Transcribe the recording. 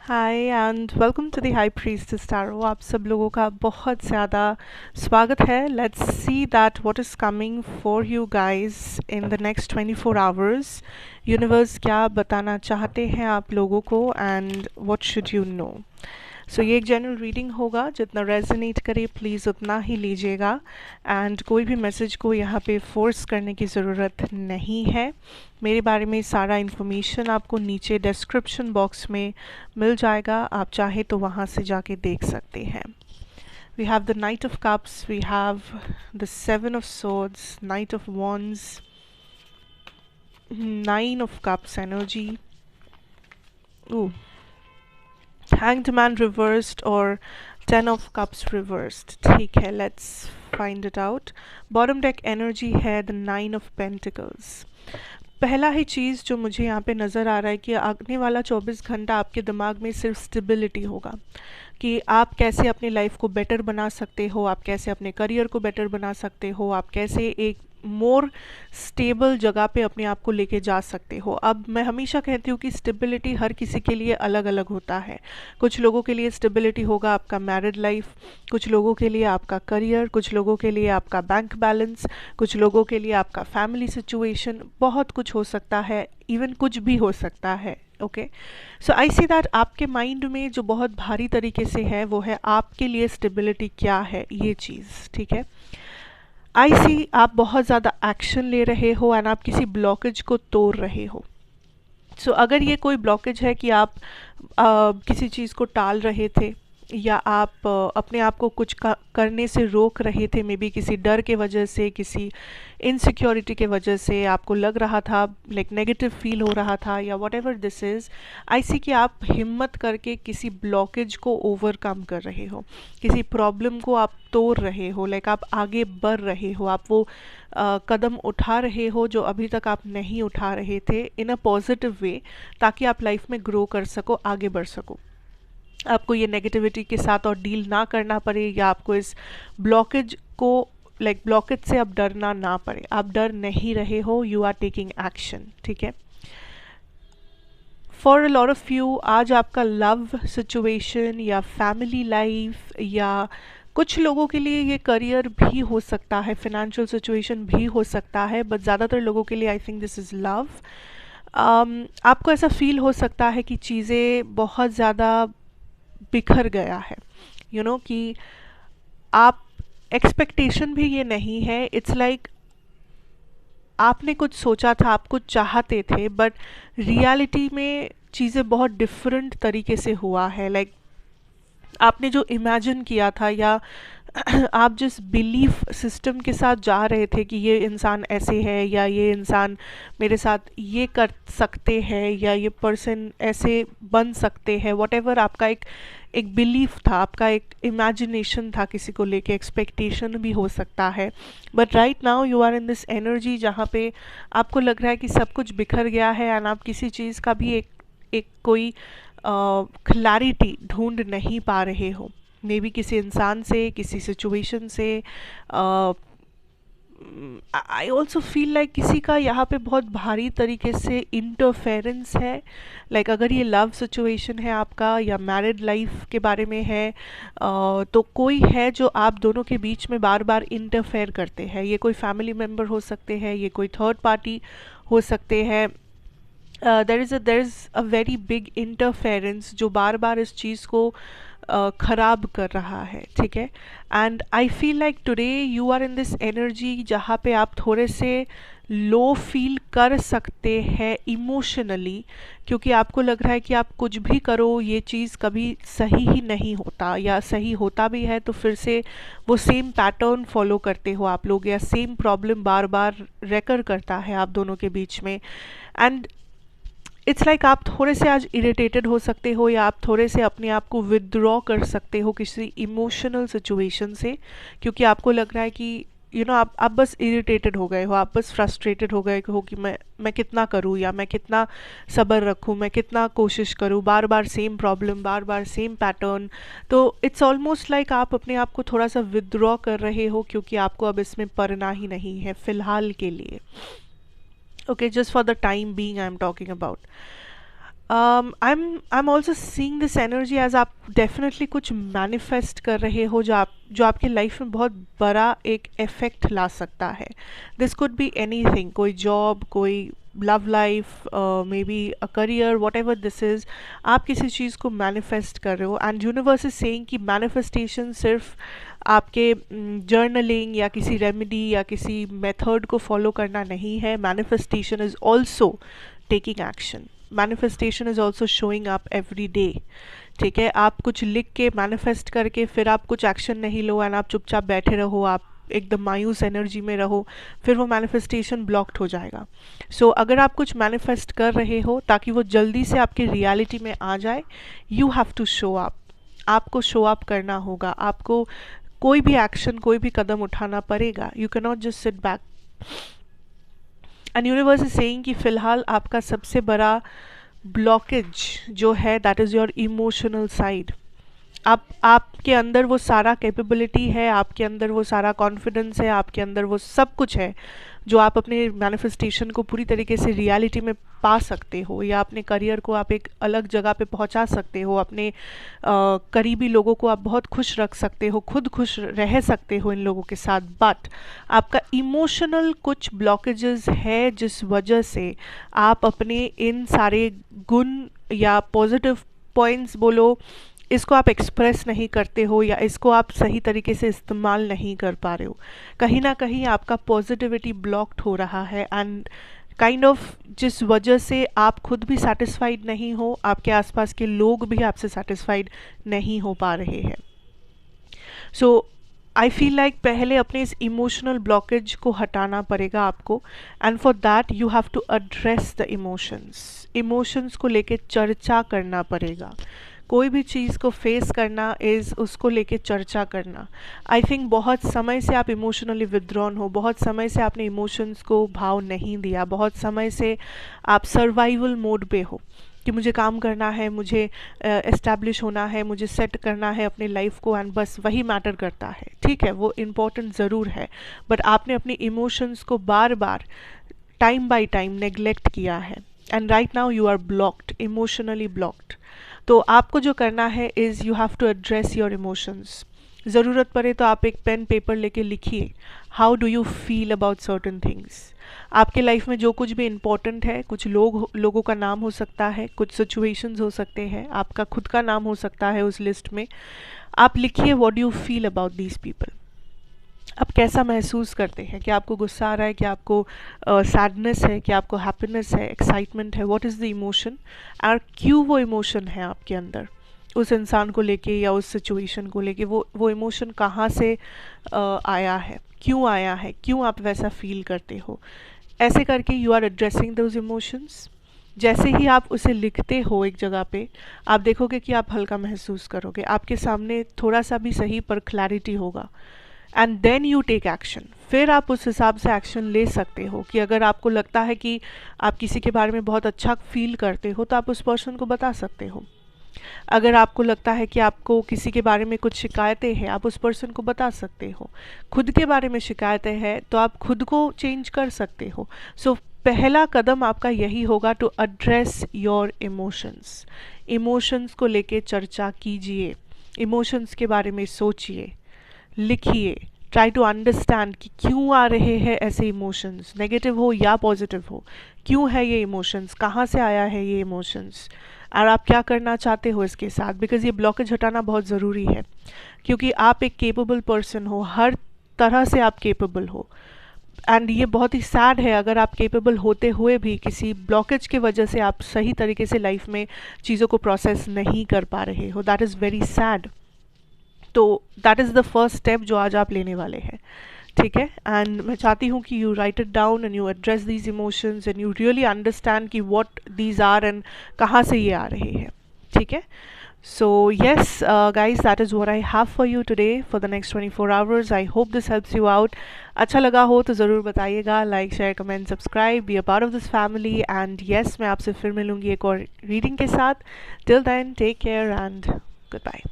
Hi and welcome to the high priestess tarot. आप सब लोगों का बहुत ज़्यादा स्वागत है। Let's see that what is coming for you guys in the next 24 hours. Universe क्या बताना चाहते हैं आप लोगों को and what should you know. So ये एक जनरल रीडिंग होगा, जितना रेजोनेट करे प्लीज़ उतना ही लीजिएगा एंड कोई भी मैसेज को यहाँ पे फोर्स करने की ज़रूरत नहीं है। मेरे बारे में सारा इन्फॉर्मेशन आपको नीचे डिस्क्रिप्शन बॉक्स में मिल जाएगा, आप चाहे तो वहाँ से जाके देख सकते हैं। We have the knight of cups, we have the seven of swords, knight of wands, nine of cups energy, hanged man reversed और 10 ऑफ कप्स रिवर्स्ड। ठीक है, let's find it out. Bottom deck energy है the 9 of pentacles. पहला ही चीज़ जो मुझे यहाँ पे नज़र आ रहा है कि आने वाला 24 घंटा आपके दिमाग में सिर्फ स्टेबिलिटी होगा कि आप कैसे अपनी लाइफ को बेटर बना सकते हो, आप कैसे अपने करियर को बेटर बना सकते हो, आप कैसे एक मोर स्टेबल जगह पे अपने आप को लेके जा सकते हो। अब मैं हमेशा कहती हूँ कि स्टेबिलिटी हर किसी के लिए अलग अलग होता है। कुछ लोगों के लिए स्टेबिलिटी होगा आपका मैरिड लाइफ, कुछ लोगों के लिए आपका करियर, कुछ लोगों के लिए आपका बैंक बैलेंस, कुछ लोगों के लिए आपका फैमिली सिचुएशन, बहुत कुछ हो सकता है, इवन कुछ भी हो सकता है। Okay, so I see that आपके माइंड में जो बहुत भारी तरीके से है वो है आपके लिए स्टेबिलिटी क्या है, ये चीज़। ठीक है, आई सी आप बहुत ज़्यादा एक्शन ले रहे हो एंड आप किसी ब्लॉकेज को तोड़ रहे हो। सो अगर ये कोई ब्लॉकेज है कि आप किसी चीज़ को टाल रहे थे या आप अपने आप को कुछ करने से रोक रहे थे, मे बी किसी डर के वजह से, किसी इनसिक्योरिटी के वजह से आपको लग रहा था, लाइक नेगेटिव फील हो रहा था या वट एवर दिस इज़, आई सी कि आप हिम्मत करके किसी ब्लॉकेज को ओवरकम कर रहे हो, किसी प्रॉब्लम को आप तोड़ रहे हो, लाइक आप आगे बढ़ रहे हो, आप वो कदम उठा रहे हो जो अभी तक आप नहीं उठा रहे थे इन अ पॉजिटिव वे, ताकि आप लाइफ में ग्रो कर सको, आगे बढ़ सको, आपको ये नेगेटिविटी के साथ और डील ना करना पड़े या आपको इस ब्लॉकेज को लाइक ब्लॉकेज से अब डरना ना पड़े। आप डर नहीं रहे हो, यू आर टेकिंग एक्शन। ठीक है, for a lot of you आज आपका लव सिचुएशन या फैमिली लाइफ या कुछ लोगों के लिए ये करियर भी हो सकता है, फाइनेंशियल सिचुएशन भी हो सकता है, बट ज़्यादातर लोगों के लिए I think this is love. आपको ऐसा फील हो सकता है कि चीज़ें बहुत ज़्यादा बिखर गया है, यू नो कि आप एक्सपेक्टेशन भी ये नहीं है, इट्स लाइक आपने कुछ सोचा था, आप कुछ चाहते थे, बट रियलिटी में चीज़ें बहुत डिफरेंट तरीके से हुआ है। लाइक आपने जो इमेजिन किया था या आप जिस बिलीफ सिस्टम के साथ जा रहे थे कि ये इंसान ऐसे है या ये इंसान मेरे साथ ये कर सकते हैं या ये पर्सन ऐसे बन सकते हैं, वॉटेवर आपका एक बिलीफ था, आपका एक इमेजिनेशन था, किसी को लेके एक्सपेक्टेशन भी हो सकता है, but right now you are in this energy जहाँ पे आपको लग रहा है कि सब कुछ बिखर गया है एंड आप किसी चीज़ का भी एक कोई क्लैरिटी ढूंढ नहीं पा रहे हो, मे बी किसी इंसान से, किसी सिचुएशन से। आई ऑल्सो फील लाइक किसी का यहाँ पे बहुत भारी तरीके से इंटरफेरेंस है, लाइक अगर ये लव सिचुएशन है आपका या मैरिड लाइफ के बारे में है, तो कोई है जो आप दोनों के बीच में बार बार इंटरफेयर करते हैं। ये कोई फैमिली मेम्बर हो सकते हैं, ये कोई थर्ड पार्टी हो सकते हैं। There is a very big interference जो बार बार इस चीज़ को ख़राब कर रहा है। ठीक है, and I feel like today you are in this energy जहाँ पे आप थोड़े से लो फील कर सकते हैं इमोशनली, क्योंकि आपको लग रहा है कि आप कुछ भी करो ये चीज़ कभी सही ही नहीं होता, या सही होता भी है तो फिर से वो सेम पैटर्न फॉलो करते हो आप लोग, या सेम प्रॉब्लम बार बार रेकर करता है आप दोनों के बीच में। एंड इट्स लाइक आप थोड़े से आज इरिटेटेड हो सकते हो या आप थोड़े से अपने आप को विदड्रॉ कर सकते हो किसी इमोशनल सिचुएशन से, क्योंकि आपको लग रहा है कि आप बस इरिटेटेड हो गए हो, आप बस फ्रस्ट्रेटेड हो गए हो कि मैं कितना करूँ या मैं कितना सब्र रखूँ, मैं कितना कोशिश करूँ, बार बार सेम प्रॉब्लम, बार बार सेम पैटर्न। तो इट्स ऑलमोस्ट लाइक आप अपने आप को थोड़ा सा विदड्रॉ कर रहे हो, क्योंकि आपको अब इसमें पड़ना ही नहीं है फ़िलहाल के लिए। Okay, just for the time being I'm talking about. I'm also seeing this energy as आप डेफिनेटली कुछ मैनिफेस्ट कर रहे हो जो आपकी लाइफ में बहुत बड़ा एक इफेक्ट ला सकता है. दिस कुड बी एनीथिंग, कोई जॉब, कोई love life, may be a career, what ever this is. आप किसी चीज़ को मैनिफेस्ट कर रहे हो एंड यूनिवर्स इज सेइंग कि मैनिफेस्टेशन सिर्फ आपके जर्नलिंग या किसी रेमेडी या किसी मेथड को फॉलो करना नहीं है. Manifestation is also taking action. Manifestation is also showing up every day. ठीक है, आप कुछ लिख के मैनिफेस्ट करके फिर आप कुछ एक्शन नहीं लो एंड आप चुपचाप बैठे रहो, आप एकदम मायूस एनर्जी में रहो, फिर वो मैनिफेस्टेशन ब्लॉक्ड हो जाएगा. सो अगर आप कुछ मैनिफेस्ट कर रहे हो ताकि वो जल्दी से आपकी रियलिटी में आ जाए, you have to show up. आपको शो अप करना होगा, आपको कोई भी एक्शन, कोई भी कदम उठाना पड़ेगा. You can not just sit back. And universe is saying कि फ़िलहाल आपका सबसे बड़ा ब्लॉकेज जो है that is your emotional side. आपके अंदर वो सारा कैपेबिलिटी है, आपके अंदर वो सारा कॉन्फिडेंस है, आपके अंदर वो सब कुछ है जो आप अपने मैनिफेस्टेशन को पूरी तरीके से रियलिटी में पा सकते हो, या अपने करियर को आप एक अलग जगह पे पहुंचा सकते हो, अपने करीबी लोगों को आप बहुत खुश रख सकते हो, खुद खुश रह सकते हो इन लोगों के साथ. बट आपका इमोशनल कुछ ब्लॉकेजेस है जिस वजह से आप अपने इन सारे गुण या पॉजिटिव पॉइंट्स बोलो, इसको आप एक्सप्रेस नहीं करते हो या इसको आप सही तरीके से इस्तेमाल नहीं कर पा रहे हो. कहीं ना कहीं आपका पॉजिटिविटी ब्लॉक्ड हो रहा है एंड काइंड ऑफ जिस वजह से आप खुद भी सेटिस्फाइड नहीं हो, आपके आसपास के लोग भी आपसे सेटिस्फाइड नहीं हो पा रहे हैं. सो आई फील लाइक पहले अपने इस इमोशनल ब्लॉकेज को हटाना पड़ेगा आपको, and for that you have to address the emotions. Emotions को लेके चर्चा करना पड़ेगा. कोई भी चीज़ को फेस करना इज़ उसको लेके चर्चा करना. आई थिंक बहुत समय से आप इमोशनली विदड्रॉन हो, बहुत समय से आपने इमोशंस को भाव नहीं दिया, बहुत समय से आप सर्वाइवल मोड पे हो कि मुझे काम करना है, मुझे एस्टैब्लिश होना है, मुझे सेट करना है अपने लाइफ को एंड बस वही मैटर करता है. ठीक है, वो इम्पोर्टेंट ज़रूर है, बट आपने अपने इमोशंस को बार बार टाइम बाय टाइम नेग्लेक्ट किया है and right now you are blocked, emotionally blocked. तो आपको जो करना है is you have to address your emotions. ज़रूरत पड़े तो आप एक पेन पेपर लेके लिखिए, how do you feel about certain things. आपके लाइफ में जो कुछ भी इम्पोर्टेंट है, कुछ लोगों का नाम हो सकता है, कुछ सिचुएशंस हो सकते हैं, आपका खुद का नाम हो सकता है उस लिस्ट में. आप लिखिए what do you feel about these people. आप कैसा महसूस करते हैं, कि आपको गुस्सा आ रहा है, कि आपको सैडनेस है, कि आपको हैप्पीनेस है, एक्साइटमेंट है, व्हाट इज़ द इमोशन और क्यों वो इमोशन है आपके अंदर उस इंसान को लेके या उस सिचुएशन को लेके. वो इमोशन कहाँ से आया है, क्यों आया है, क्यों आप वैसा फील करते हो. ऐसे करके you are addressing those emotions. जैसे ही आप उसे लिखते हो एक जगह पे, आप देखोगे कि आप हल्का महसूस करोगे, आपके सामने थोड़ा सा भी सही पर क्लैरिटी होगा and then you take action. फिर आप उस हिसाब से एक्शन ले सकते हो कि अगर आपको लगता है कि आप किसी के बारे में बहुत अच्छा फील करते हो तो आप उस पर्सन को बता सकते हो. अगर आपको लगता है कि आपको किसी के बारे में कुछ शिकायतें हैं, आप उस पर्सन को बता सकते हो. खुद के बारे में शिकायतें हैं तो आप खुद को चेंज कर सकते हो. सो पहला कदम आपका यही होगा to address your emotions. Emotions को लेके चर्चा कीजिए, इमोशंस के बारे में सोचिए, लिखिए, ट्राई टू अंडरस्टैंड कि क्यों आ रहे हैं ऐसे इमोशंस, नेगेटिव हो या पॉजिटिव हो, क्यों है ये इमोशंस, कहाँ से आया है ये इमोशंस और आप क्या करना चाहते हो इसके साथ. बिकॉज ये ब्लॉकेज हटाना बहुत ज़रूरी है, क्योंकि आप एक केपेबल पर्सन हो, हर तरह से आप केपेबल हो. एंड ये बहुत ही सैड है अगर आप केपेबल होते हुए भी किसी ब्लॉकेज की वजह से आप सही तरीके से लाइफ में चीज़ों को प्रोसेस नहीं कर पा रहे हो. That is very sad. तो that is the first step जो आज आप लेने वाले हैं. ठीक है, एंड मैं चाहती हूँ कि you right it down and you address these emotions and you really understand कि व्हाट दीज आर एंड कहाँ से ये आ रहे हैं. ठीक है, so yes guys, that is what I have for you today for the next 24 hours. I hope this helps you out. अच्छा लगा हो तो ज़रूर बताइएगा, like share comment subscribe, be a part of this family. And yes, मैं आपसे फिर मिलूँगी एक और रीडिंग के साथ. Till then take care and good bye.